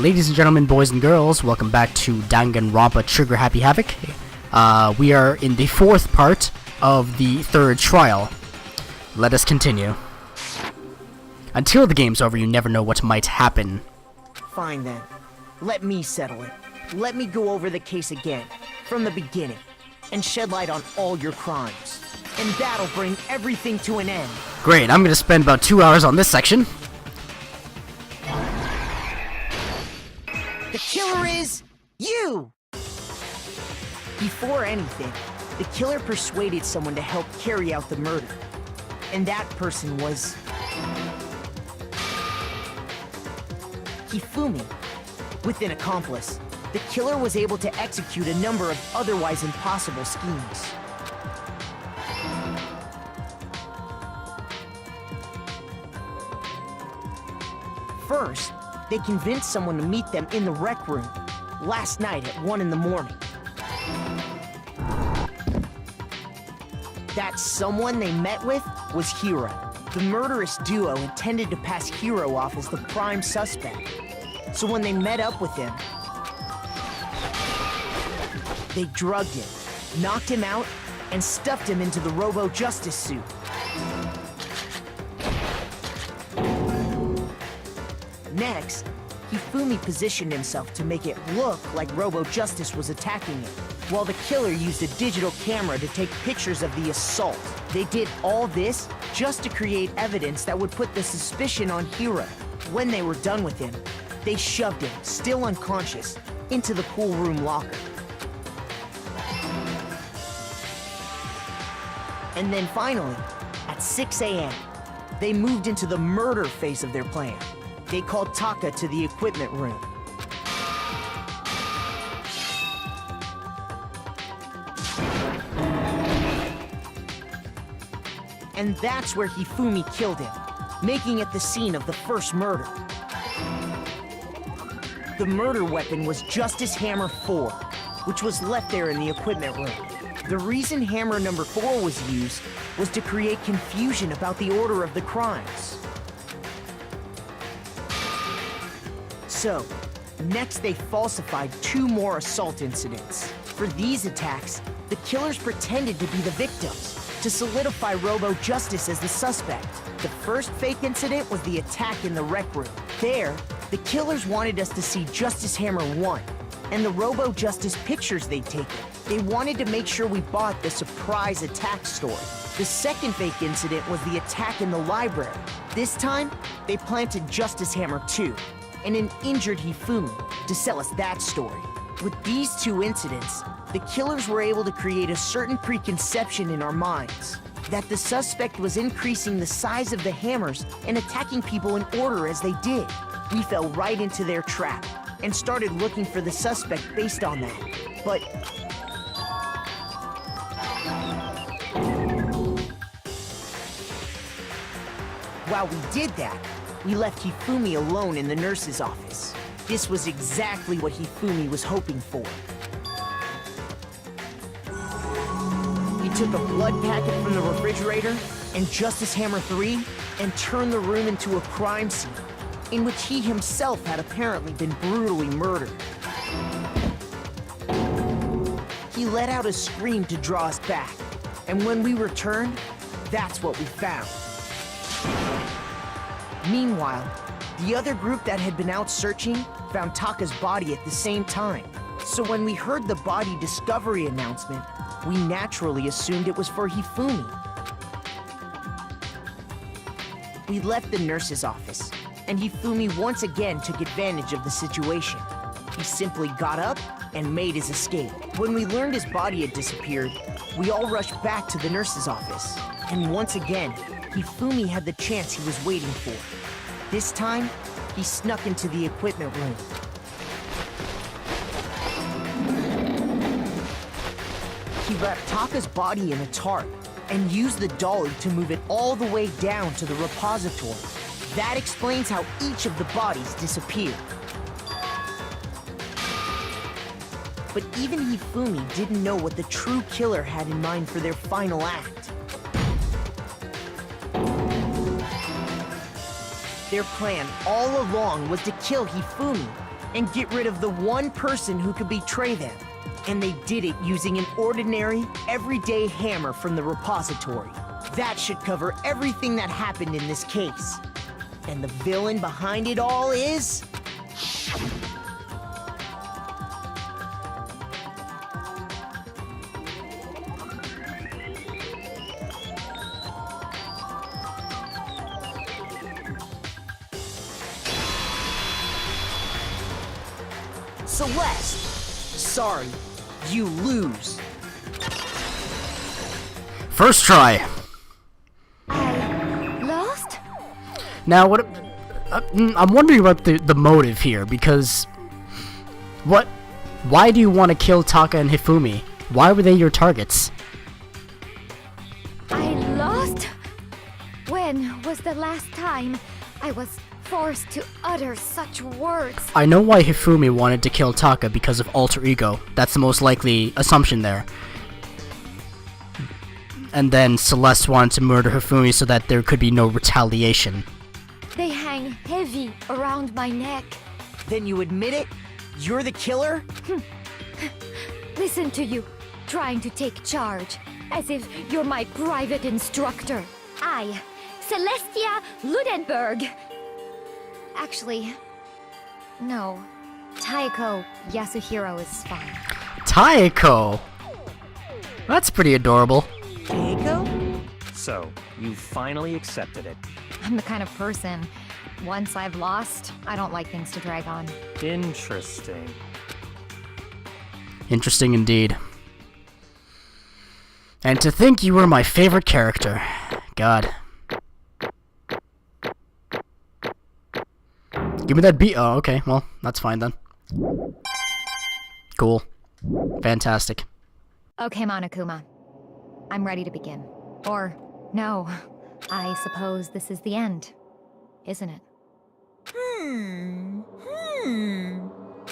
Ladies and gentlemen, boys and girls, welcome back to Danganronpa Trigger Happy Havoc. We are in the fourth part of the third trial. Let us continue. Until the game's over, you never know what might happen. Fine then. Let me settle it. Let me go over the case again, from the beginning, and shed light on all your crimes. And that'll bring everything to an end. Great, I'm gonna spend about 2 hours on this section. The killer is you! Before anything, the killer persuaded someone to help carry out the murder. And that person was Hifumi. With an accomplice, the killer was able to execute a number of otherwise impossible schemes. First, they convinced someone to meet them in the rec room last night at 1 in the morning. That someone they met with was Hiro. The murderous duo intended to pass Hiro off as the prime suspect. So when they met up with him, they drugged him, knocked him out, and stuffed him into the Robo-Justice suit. Next, Hifumi positioned himself to make it look like Robo-Justice was attacking him, while the killer used a digital camera to take pictures of the assault. They did all this just to create evidence that would put the suspicion on Hiro. When they were done with him, they shoved him, still unconscious, into the pool room locker. And then finally, at 6 a.m., they moved into the murder phase of their plan. They called Taka to the equipment room. And that's where Hifumi killed him, making it the scene of the first murder. The murder weapon was Justice Hammer 4, which was left there in the equipment room. The reason Hammer number 4 was used was to create confusion about the order of the crimes. So, next they falsified 2 more assault incidents. For these attacks, the killers pretended to be the victims, to solidify Robo-Justice as the suspect. The first fake incident was the attack in the rec room. There, the killers wanted us to see Justice Hammer 1, and the Robo-Justice pictures they'd taken. They wanted to make sure we bought the surprise attack story. The second fake incident was the attack in the library. This time, they planted Justice Hammer 2, and an injured Hifumi, to sell us that story. With these 2 incidents, the killers were able to create a certain preconception in our minds that the suspect was increasing the size of the hammers and attacking people in order as they did. We fell right into their trap and started looking for the suspect based on that. But while we did that, we left Hifumi alone in the nurse's office. This was exactly what Hifumi was hoping for. He took a blood packet from the refrigerator and Justice Hammer 3 and turned the room into a crime scene in which he himself had apparently been brutally murdered. He let out a scream to draw us back, and when we returned, that's what we found. Meanwhile, the other group that had been out searching found Taka's body at the same time. So when we heard the body discovery announcement, we naturally assumed it was for Hifumi. We left the nurse's office, and Hifumi once again took advantage of the situation. He simply got up and made his escape. When we learned his body had disappeared, we all rushed back to the nurse's office. And once again, Hifumi had the chance he was waiting for. This time, he snuck into the equipment room. He wrapped Taka's body in a tarp and used the dolly to move it all the way down to the repository. That explains how each of the bodies disappeared. But even Hifumi didn't know what the true killer had in mind for their final act. Their plan all along was to kill Hifumi, and get rid of the one person who could betray them. And they did it using an ordinary, everyday hammer from the repository. That should cover everything that happened in this case. And the villain behind it all is... Celeste! Sorry, you lose. First try. I lost? Now, what? I'm wondering about the motive here, because why do you want to kill Taka and Hifumi? Why were they your targets? I lost? When was the last time I was forced to utter such words? I know why Hifumi wanted to kill Taka because of alter ego. That's the most likely assumption there. And then Celeste wanted to murder Hifumi so that there could be no retaliation. They hang heavy around my neck. Then you admit it? You're the killer? Listen to you, trying to take charge, as if you're my private instructor. I, Celestia Ludenberg. Actually, no. Taiko Yasuhiro is fine. Taiko! That's pretty adorable. Taiko? So, you finally accepted it. I'm the kind of person, once I've lost, I don't like things to drag on. Interesting. Interesting indeed. And to think you were my favorite character. God. Give me that beat. Oh, okay. Well, that's fine then. Cool. Fantastic. Okay, Monokuma. I'm ready to begin. Or, no. I suppose this is the end, isn't it?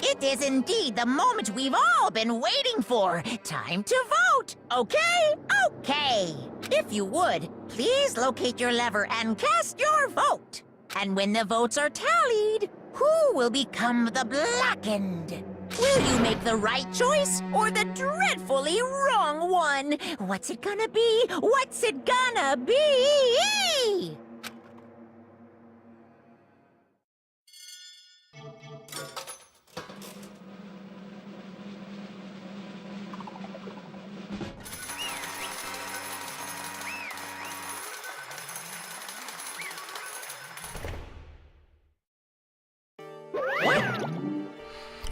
It is indeed the moment we've all been waiting for. Time to vote. Okay? Okay. If you would, please locate your lever and cast your vote. And when the votes are tallied, who will become the Blackened? Will you make the right choice or the dreadfully wrong one? What's it gonna be? What's it gonna be?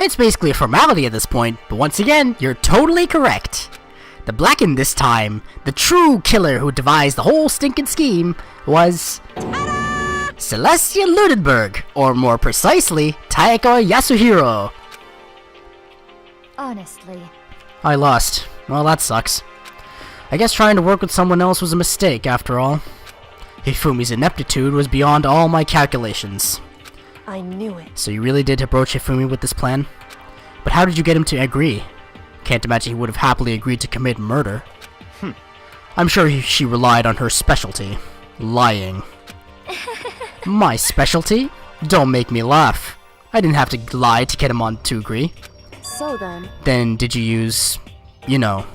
It's basically a formality at this point, but once again, you're totally correct. The Blackened this time, the true killer who devised the whole stinking scheme, was... Celestia Ludenberg, or more precisely, Taiko Yasuhiro. Honestly. I lost. Well, that sucks. I guess trying to work with someone else was a mistake, after all. Hifumi's ineptitude was beyond all my calculations. I knew it. So you really did approach Hifumi with this plan? But how did you get him to agree? Can't imagine he would have happily agreed to commit murder. I'm sure she relied on her specialty. Lying. My specialty? Don't make me laugh. I didn't have to lie to get him to agree. So then... Then did you use... you know...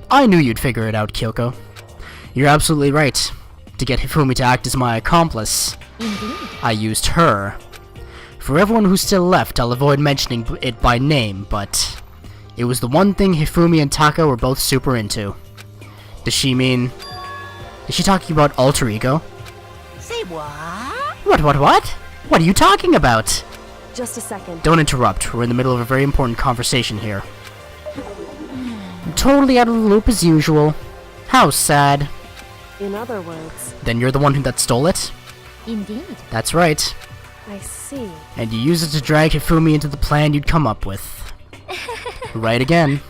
I knew you'd figure it out, Kyoko. You're absolutely right. To get Hifumi to act as my accomplice, Indeed. I used her. For everyone who's still left, I'll avoid mentioning it by name, but... it was the one thing Hifumi and Taka were both super into. Does she mean... is she talking about alter ego? Say what? What? What are you talking about? Just a second. Don't interrupt, we're in the middle of a very important conversation here. I'm totally out of the loop as usual. How sad. In other words, Then you're the one that stole it? Indeed. That's right. I see. And you used it to drag Hifumi into the plan you'd come up with. Right again.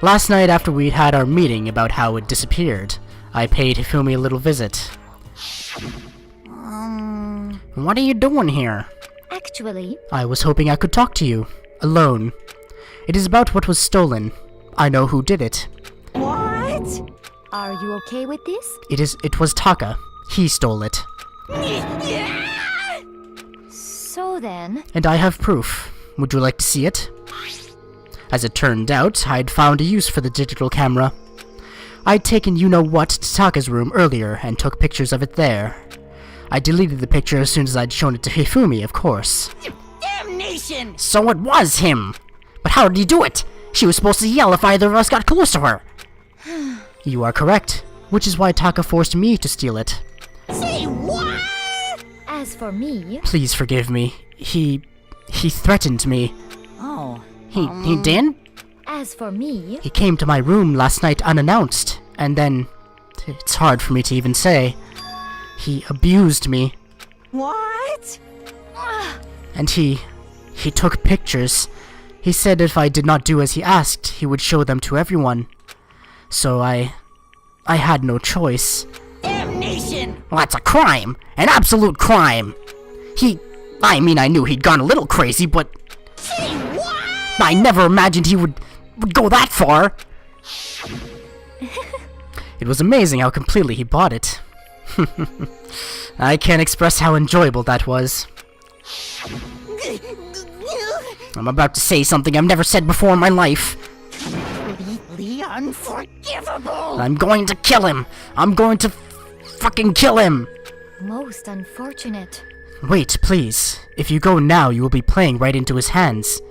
Last night after we'd had our meeting about how it disappeared, I paid Hifumi a little visit. What are you doing here? Actually, I was hoping I could talk to you. Alone. It is about what was stolen. I know who did it. what? Are you okay with this? It was Taka. He stole it. So So then, And I have proof. Would you like to see it? As it turned out, I'd found a use for the digital camera. I'd taken you-know-what to Taka's room earlier and took pictures of it there. I deleted the picture as soon as I'd shown it to Hifumi, of course. Damnation! So it was him! But how did he do it? She was supposed to yell if either of us got close to her. You are correct, which is why Taka forced me to steal it. Say what? as for me, Please forgive me. He threatened me. Oh. He did? as for me, He came to my room last night unannounced, and then, it's hard for me to even say, he abused me. What? And he took pictures. He said if I did not do as he asked, he would show them to everyone. So I had no choice. Damnation! Well, that's a crime! An absolute crime! I knew he'd gone a little crazy, but Say what? I never imagined he would go that far! It was amazing how completely he bought it. I can't express how enjoyable that was. I'm about to say something I've never said before in my life. Completely unforgivable! I'm going to kill him! I'm going to fucking kill him! most unfortunate. Wait, please. If you go now, you will be playing right into his hands.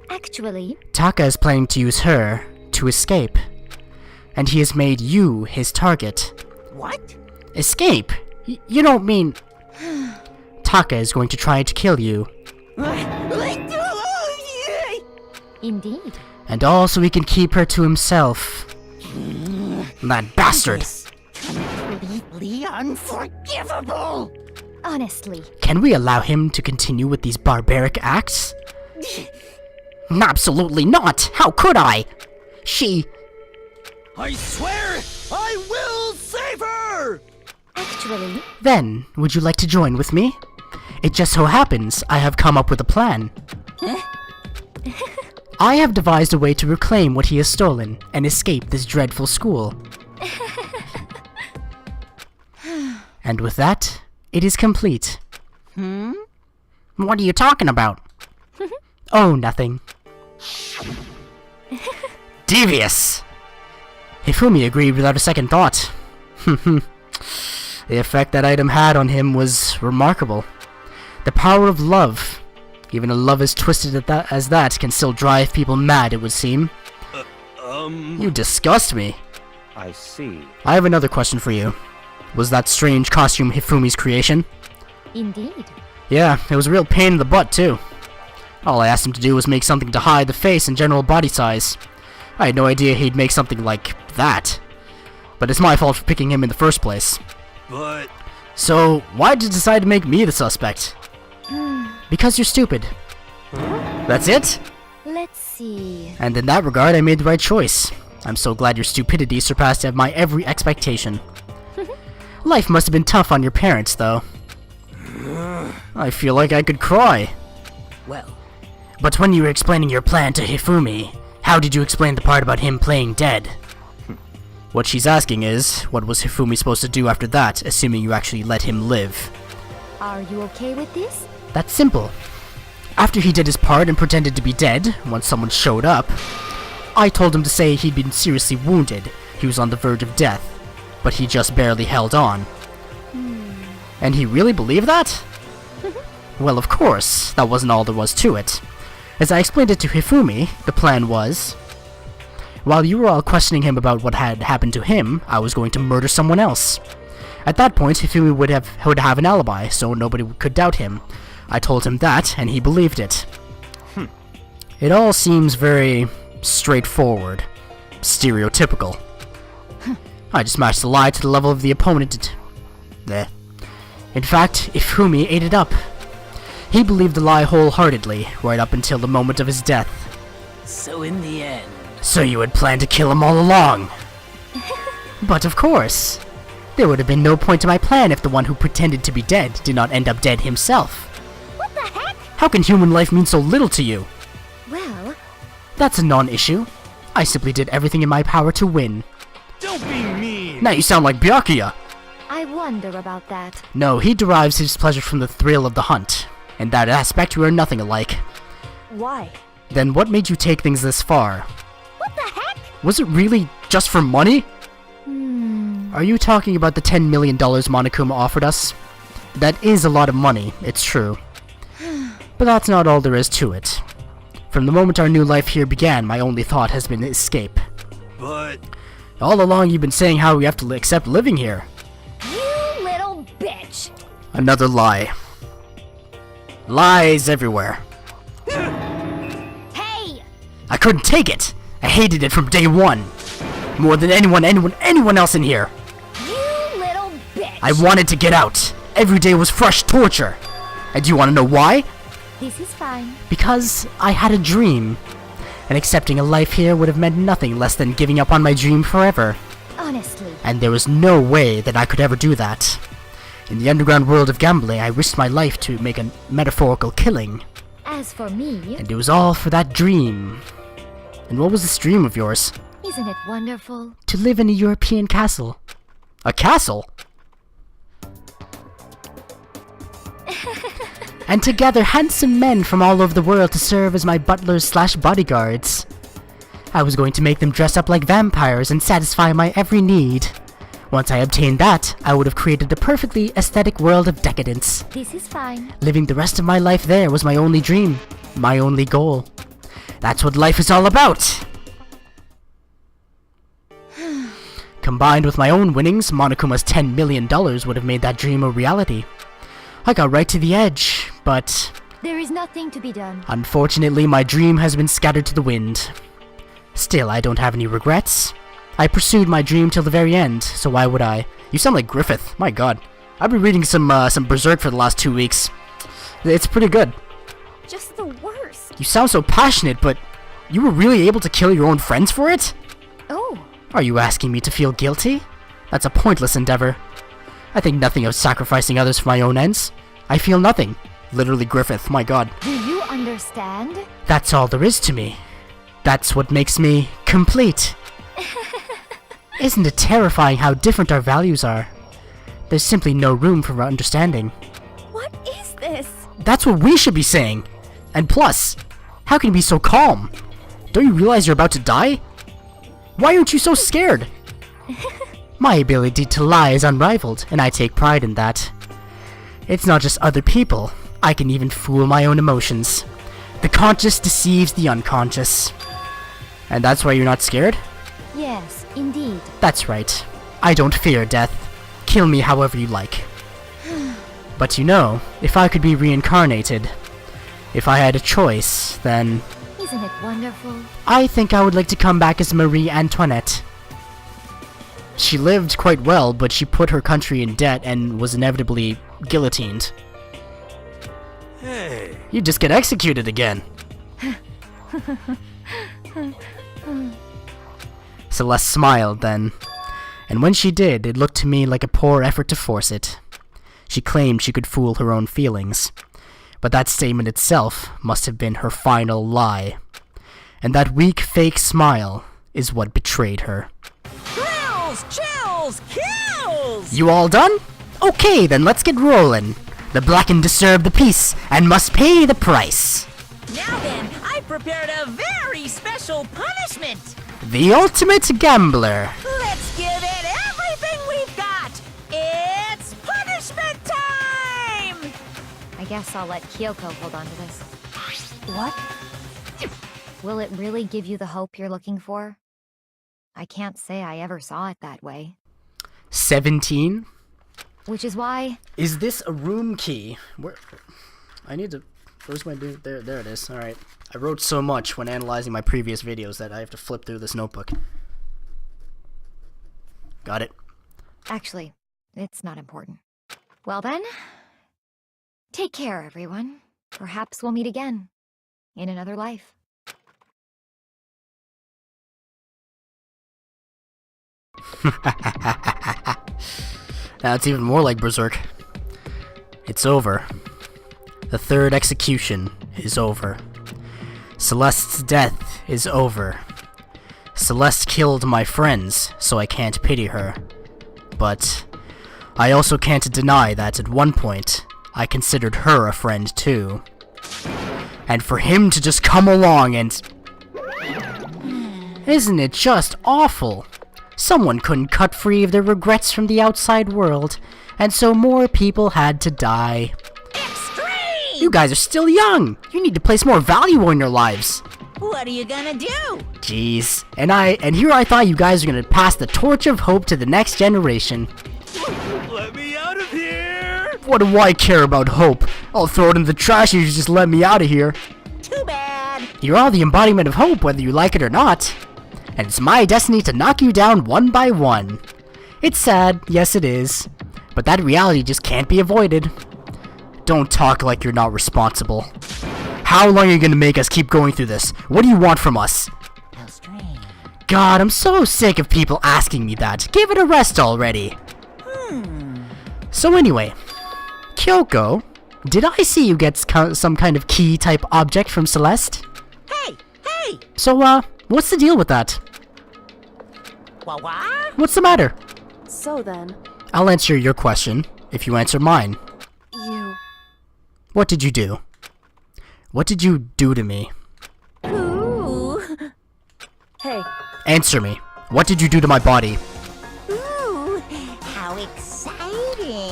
Actually, Taka is planning to use her to escape. And he has made you his target. What? Escape? You don't mean... Taka is going to try to kill you. indeed. And all so he can keep her to himself. That bastard! Completely unforgivable! Honestly, Can we allow him to continue with these barbaric acts? Absolutely not! How could I? I swear I will save her! actually, Then, would you like to join with me? It just so happens I have come up with a plan. I have devised a way to reclaim what he has stolen and escape this dreadful school. And with that, it is complete. What are you talking about? Oh, nothing. Devious! Hifumi agreed without a second thought. The effect that item had on him was remarkable. The power of love. Even a love as twisted as that can still drive people mad, it would seem. You disgust me. I see. I have another question for you. Was that strange costume Hifumi's creation? indeed. Yeah, it was a real pain in the butt, too. All I asked him to do was make something to hide the face and general body size. I had no idea he'd make something like that. But it's my fault for picking him in the first place. But So, why'd you decide to make me the suspect? Because you're stupid. That's it? Let's see. And in that regard, I made the right choice. I'm so glad your stupidity surpassed my every expectation. Life must have been tough on your parents, though. I feel like I could cry. Well, But when you were explaining your plan to Hifumi, how did you explain the part about him playing dead? What she's asking is, what was Hifumi supposed to do after that, assuming you actually let him live? Are you okay with this? That's simple. After he did his part and pretended to be dead, once someone showed up, I told him to say he'd been seriously wounded, he was on the verge of death, but he just barely held on. And he really believed that? Well, of course, that wasn't all there was to it. As I explained it to Hifumi, the plan was... While you were all questioning him about what had happened to him, I was going to murder someone else. At that point, Hifumi would have an alibi, so nobody could doubt him. I told him that, and he believed it. It all seems very straightforward. Stereotypical. I just matched the lie to the level of the opponent. Bleh. In fact, Hifumi ate it up. He believed the lie wholeheartedly, right up until the moment of his death. so in the end, So you had planned to kill him all along? But of course. There would have been no point to my plan if the one who pretended to be dead did not end up dead himself. What the heck? How can human life mean so little to you? Well, That's a non-issue. I simply did everything in my power to win. don't be mean! Now you sound like Byakuya. I wonder about that. No, he derives his pleasure from the thrill of the hunt. In that aspect, we are nothing alike. Why? Then what made you take things this far? What the heck? Was it really just for money? Hmm. Are you talking about the $10 million Monokuma offered us? That is a lot of money, it's true. But that's not all there is to it. From the moment our new life here began, my only thought has been escape. But All along you've been saying how we have to accept living here. You little bitch! Another lie. Lies everywhere. Hey! I couldn't take it! I hated it from day one. More than anyone else in here. You little bitch! I wanted to get out. Every day was fresh torture. And do you want to know why? This is fine. Because I had a dream. And accepting a life here would have meant nothing less than giving up on my dream forever. Honestly. And there was no way that I could ever do that. In the underground world of gambling, I risked my life to make a metaphorical killing. As for me, And it was all for that dream. And what was this dream of yours? isn't it wonderful? To live in a European castle. A castle? And to gather handsome men from all over the world to serve as my butlers slash bodyguards. I was going to make them dress up like vampires and satisfy my every need. Once I obtained that, I would have created a perfectly aesthetic world of decadence. This is fine. Living the rest of my life there was my only dream, my only goal. That's what life is all about! Combined with my own winnings, Monokuma's $10 million would have made that dream a reality. I got right to the edge, but There is nothing to be done. unfortunately my dream has been scattered to the wind. Still, I don't have any regrets. I pursued my dream till the very end, so why would I? You sound like Griffith, my god. I've been reading some Berserk for the last 2 weeks. It's pretty good. Just the worst. You sound so passionate, but you were really able to kill your own friends for it? Oh, Are you asking me to feel guilty? That's a pointless endeavor. I think nothing of sacrificing others for my own ends. I feel nothing. Literally Griffith, my god. do you understand? That's all there is to me. That's what makes me complete. Isn't it terrifying how different our values are? There's simply no room for understanding. What is this? That's what we should be saying. And plus, how can you be so calm? Don't you realize you're about to die? Why aren't you so scared? My ability to lie is unrivaled, and I take pride in that. It's not just other people. I can even fool my own emotions. The conscious deceives the unconscious. And that's why you're not scared? Yes, indeed. That's right. I don't fear death. Kill me however you like. But you know, if I could be reincarnated, if I had a choice, then Isn't it wonderful? I think I would like to come back as Marie Antoinette. She lived quite well, but she put her country in debt and was inevitably guillotined. hey, You just get executed again. Celeste smiled then, and when she did, it looked to me like a poor effort to force it. She claimed she could fool her own feelings, but that statement itself must have been her final lie. And that weak fake smile is what betrayed her. Thrills, chills, kills! You all done? Okay, then let's get rolling. The blackened deserve the peace and must pay the price. Now then, I prepared a very special punishment. The ultimate gambler. Let's give it everything we've got. It's punishment time! I guess I'll let Kyoko hold on to this. What? Will it really give you the hope you're looking for? I can't say I ever saw it that way. 17? Which is why... Is this a room key? Where? I need to... Where's my dude? There it is. Alright. I wrote so much when analyzing my previous videos that I have to flip through this notebook. Got it. Actually, it's not important. Well then, take care, everyone. Perhaps we'll meet again. In another life. Now it's even more like Berserk. It's over. The third execution is over. Celeste's death is over. Celeste killed my friends, so I can't pity her. But I also can't deny that at one point, I considered her a friend too. And for him to just come along and... Isn't it just awful? Someone couldn't cut free of their regrets from the outside world, and so more people had to die. Extreme! You guys are still young! You need to place more value on your lives! What are you gonna do? Jeez. And here I thought you guys were gonna pass the torch of hope to the next generation. Let me out of here! What do I care about hope? I'll throw it in the trash if you just let me out of here. Too bad. You're all the embodiment of hope, whether you like it or not. And it's my destiny to knock you down one by one. It's sad, yes it is. But that reality just can't be avoided. Don't talk like you're not responsible. How long are you gonna make us keep going through this? What do you want from us? How strange. God, I'm so sick of people asking me that. Give it a rest already. So anyway, Kyoko, did I see you get some kind of key-type object from Celeste? Hey! Hey! So, what's the deal with that? What? What's the matter? So then, I'll answer your question, if you answer mine. you... What did you do? What did you do to me? Ooh. Hey, Answer me. What did you do to my body? Ooh. How exciting.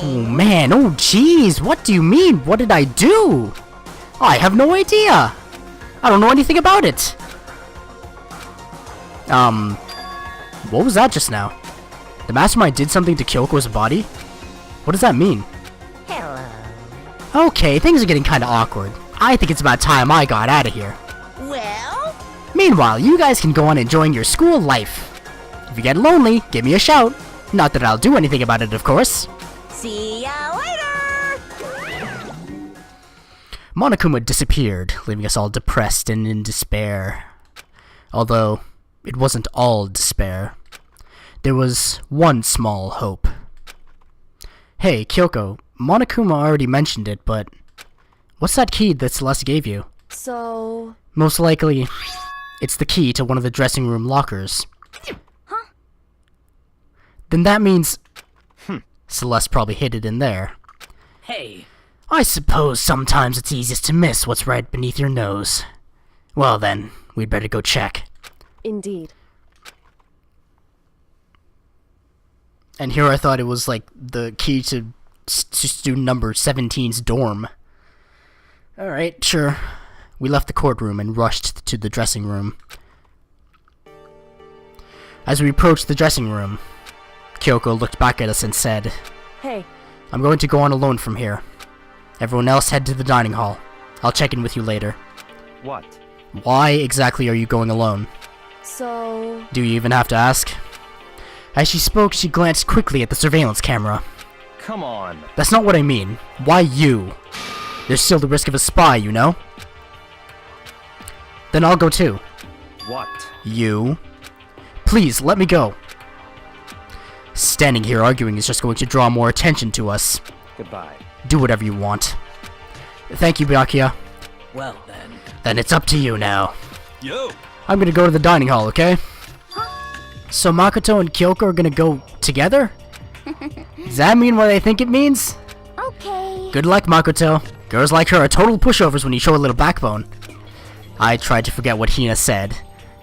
Oh man, oh jeez, what do you mean? What did I do? I have no idea. I don't know anything about it. What was that just now? The mastermind did something to Kyoko's body? What does that mean? Hello. Okay, things are getting kinda awkward. I think it's about time I got out of here. Well, Meanwhile, you guys can go on enjoying your school life. If you get lonely, give me a shout. Not that I'll do anything about it, of course. see ya later. Monokuma disappeared, leaving us all depressed and in despair. Although, it wasn't all despair. There was one small hope. Hey, Kyoko, Monokuma already mentioned it, but... What's that key that Celeste gave you? so... Most likely, it's the key to one of the dressing room lockers. Huh? Then that means... Celeste probably hid it in there. Hey, I suppose sometimes it's easiest to miss what's right beneath your nose. Well then, we'd better go check. Indeed. And here I thought it was like the key to student number 17's dorm. Alright, sure. We left the courtroom and rushed to the dressing room. As we approached the dressing room, Kyoko looked back at us and said, Hey, I'm going to go on alone from here. Everyone else head to the dining hall. I'll check in with you later. What? Why exactly are you going alone? so... Do you even have to ask? As she spoke, she glanced quickly at the surveillance camera. Come on. That's not what I mean. Why you? There's still the risk of a spy, you know? Then I'll go too. What? You? Please, let me go. Standing here arguing is just going to draw more attention to us. Goodbye. Do whatever you want. Thank you, Byakuya. well then. Then it's up to you now. Yo! I'm gonna go to the dining hall, okay? So Makoto and Kyoko are gonna go together? Does that mean what I think it means? Okay. Good luck, Makoto. Girls like her are total pushovers when you show a little backbone. I tried to forget what Hina said.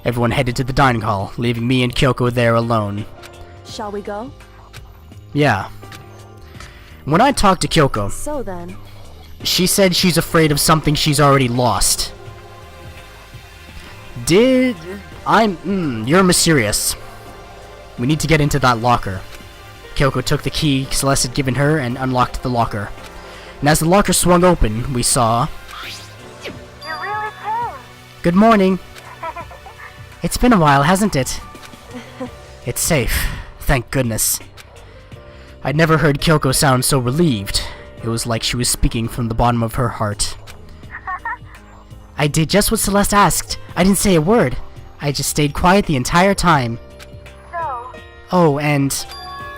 Everyone headed to the dining hall, leaving me and Kyoko there alone. Shall we go? Yeah. When I talked to Kyoko, So then, she said she's afraid of something she's already lost. You're mysterious. We need to get into that locker. Kyoko took the key Celeste had given her and unlocked the locker. And as the locker swung open, we saw... You really came. Good morning. It's been a while, hasn't it? It's safe. Thank goodness. I'd never heard Kyoko sound so relieved. It was like she was speaking from the bottom of her heart. I did just what Celeste asked. I didn't say a word. I just stayed quiet the entire time. So, Oh, and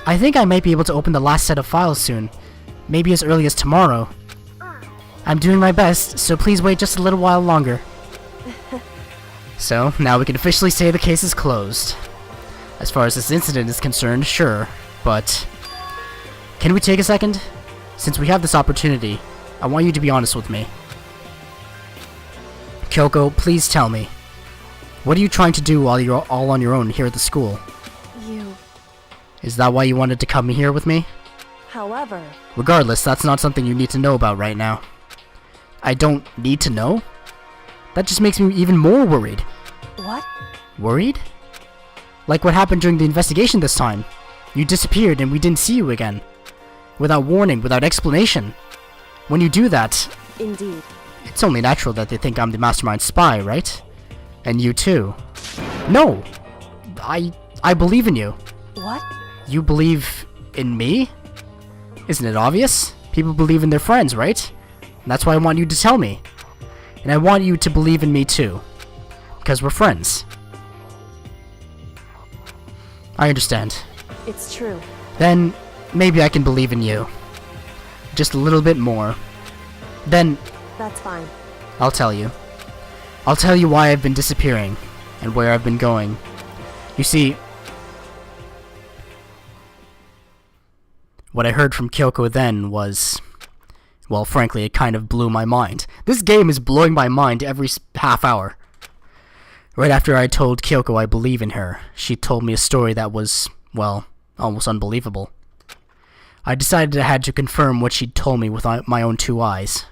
I think I might be able to open the last set of files soon. Maybe as early as tomorrow. I'm doing my best, so please wait just a little while longer. So, now we can officially say the case is closed. As far as this incident is concerned, sure, but... Can we take a second? Since we have this opportunity, I want you to be honest with me. Kyoko, please tell me. What are you trying to do while you're all on your own here at the school? You. Is that why you wanted to come here with me? However, Regardless, that's not something you need to know about right now. I don't need to know? That just makes me even more worried. what? Worried? Like what happened during the investigation this time. You disappeared and we didn't see you again. Without warning, without explanation. When you do that, Indeed. it's only natural that they think I'm the mastermind spy, right? And you too. No! I believe in you. What? You believe in me? Isn't it obvious? People believe in their friends, right? And that's why I want you to tell me. And I want you to believe in me too. Because we're friends. I understand. It's true. Then, maybe I can believe in you. Just a little bit more. Then, That's fine. I'll tell you. I'll tell you why I've been disappearing, and where I've been going. You see, what I heard from Kyoko then was, well, frankly, it kind of blew my mind. This game is blowing my mind every half hour. Right after I told Kyoko I believe in her, she told me a story that was, well, almost unbelievable. I decided I had to confirm what she'd told me with my own two eyes.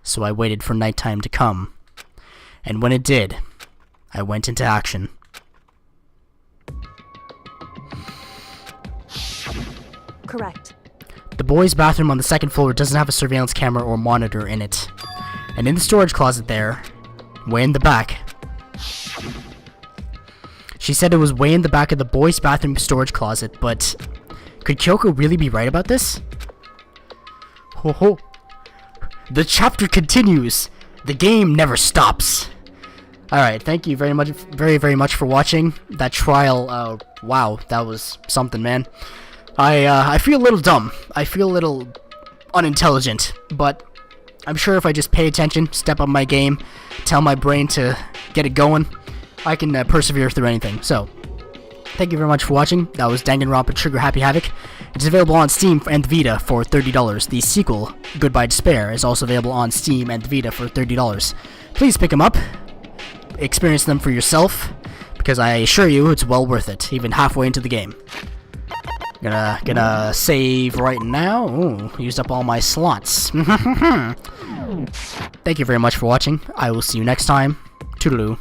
So I waited for nighttime to come. And when it did, I went into action. Correct. The boys' bathroom on the second floor doesn't have a surveillance camera or monitor in it. And in the storage closet there, way in the back, she said it was way in the back of the boys' bathroom storage closet, but could Kyoko really be right about this? Ho ho. The chapter continues. The game never stops. Alright, thank you very much for watching that trial. Wow, that was something, man. I feel a little dumb. I feel a little unintelligent, but I'm sure if I just pay attention, step up my game, tell my brain to get it going, I can persevere through anything. So, thank you very much for watching. That was Danganronpa Trigger Happy Havoc. It's available on Steam and Vita for $30. The sequel, Goodbye Despair, is also available on Steam and Vita for $30. Please pick them up, experience them for yourself, because I assure you it's well worth it, even halfway into the game. Gonna save right now. Ooh, used up all my slots. Thank you very much for watching. I will see you next time. Toodaloo.